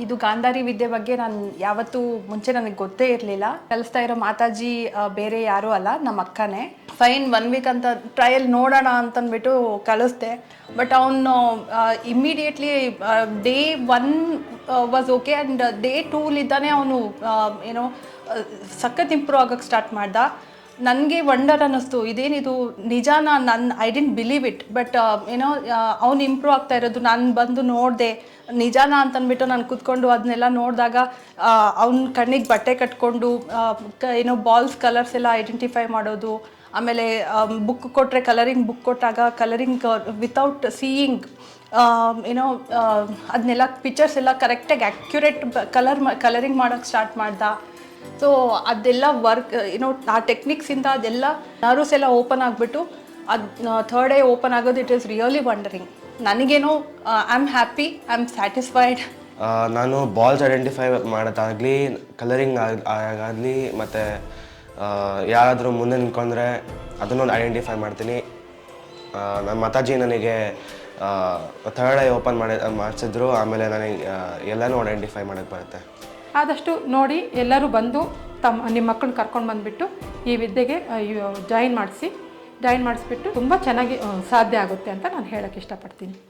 ಇದು ಗಾಂಧಾರಿ ವಿದ್ಯೆ ಬಗ್ಗೆ ನಾನು ಯಾವತ್ತೂ ಮುಂಚೆ ನನಗೆ ಗೊತ್ತೇ ಇರಲಿಲ್ಲ. ಕಲಿಸ್ತಾ ಇರೋ ಮಾತಾಜಿ ಬೇರೆ ಯಾರೂ ಅಲ್ಲ, ನಮ್ಮ ಅಕ್ಕನೇ. ಫೈನ್ 1 ವೀಕ್ ಅಂತ ಟ್ರಯಲ್ ನೋಡೋಣ ಅಂತಂದ್ಬಿಟ್ಟು ಕಲಿಸ್ದೆ. ಬಟ್ ಅವನು immediately day 1 was okay and day 2 ಅವನು ಏನೋ ಸಖತ್ ಇಂಪ್ರೂವ್ ಆಗೋಕ್ಕೆ ಸ್ಟಾರ್ಟ್ ಮಾಡ್ದ. ನನಗೆ ವಂಡರ್ ಅನ್ನಿಸ್ತು, ಇದೇನಿದು ನಿಜಾನ, I didn't believe it. But ಏನೋ ಅವ್ನು ಇಂಪ್ರೂವ್ ಆಗ್ತಾ ಇರೋದು ನಾನು ಬಂದು ನೋಡಿದೆ, ನಿಜಾನ ಅಂತಂದ್ಬಿಟ್ಟು ನಾನು ಕೂತ್ಕೊಂಡು ಅದನ್ನೆಲ್ಲ ನೋಡಿದಾಗ ಅವ್ನ ಕಣ್ಣಿಗೆ ಬಟ್ಟೆ ಕಟ್ಕೊಂಡು ಏನೋ ಬಾಲ್ಸ್ ಕಲರ್ಸ್ ಎಲ್ಲ ಐಡೆಂಟಿಫೈ ಮಾಡೋದು, ಆಮೇಲೆ ಬುಕ್ ಕೊಟ್ಟರೆ ಕಲರಿಂಗ್ ಬುಕ್ ಕೊಟ್ಟಾಗ ಕಲರಿಂಗ್ ವಿತೌಟ್ ಸೀಯಿಂಗ್ ಏನೋ ಅದನ್ನೆಲ್ಲ ಪಿಕ್ಚರ್ಸ್ ಎಲ್ಲ ಕರೆಕ್ಟಾಗಿ ಆ್ಯಕ್ಯುರೇಟ್ ಕಲರಿಂಗ್ ಮಾಡೋಕ್ಕೆ ಸ್ಟಾರ್ಟ್ ಮಾಡ್ದ. ಸೊ ಅದೆಲ್ಲ ವರ್ಕ್ ಏನೋ ಆ ಟೆಕ್ನಿಕ್ಸಿಂದ ಅದೆಲ್ಲ ನರ್ವ್ಸ್ ಎಲ್ಲ ಓಪನ್ ಆಗಿಬಿಟ್ಟು ಅದು 3rd ಐ ಓಪನ್ ಆಗೋದು ಇಟ್ ಈಸ್ ರಿಯಲಿ ವಂಡರಿಂಗ್. ನನಗೇನೋ I am happy, I am satisfied. ನಾನು ಬಾಲ್ಸ್ ಐಡೆಂಟಿಫೈ ಮಾಡೋದಾಗಲಿ, ಕಲರಿಂಗ್ ಆಗಲಿ, ಮತ್ತು ಯಾರಾದರೂ ಮುಂದೆ ನಿಂತ್ಕೊಂಡ್ರೆ ಅದನ್ನು ಐಡೆಂಟಿಫೈ ಮಾಡ್ತೀನಿ. ನಮ್ಮ ಮಾತಾಜಿ ನನಗೆ 3rd ಐ ಓಪನ್ ಮಾಡಿಸಿದ್ರು. ಆಮೇಲೆ ನನಗೆ ಎಲ್ಲನೂ ಐಡೆಂಟಿಫೈ ಮಾಡೋಕ್ಕೆ ಬರುತ್ತೆ. ಆದಷ್ಟು ನೋಡಿ ಎಲ್ಲರೂ ಬಂದು ನಿಮ್ಮ ಮಕ್ಕಳನ್ನ ಕರ್ಕೊಂಡು ಬಂದುಬಿಟ್ಟು ಈ ವಿದ್ಯೆಗೆ ಜಾಯಿನ್ ಮಾಡಿಸ್ಬಿಟ್ಟು ತುಂಬ ಚೆನ್ನಾಗಿ ಸಾಧ್ಯ ಆಗುತ್ತೆ ಅಂತ ನಾನು ಹೇಳೋಕ್ಕೆ ಇಷ್ಟಪಡ್ತೀನಿ.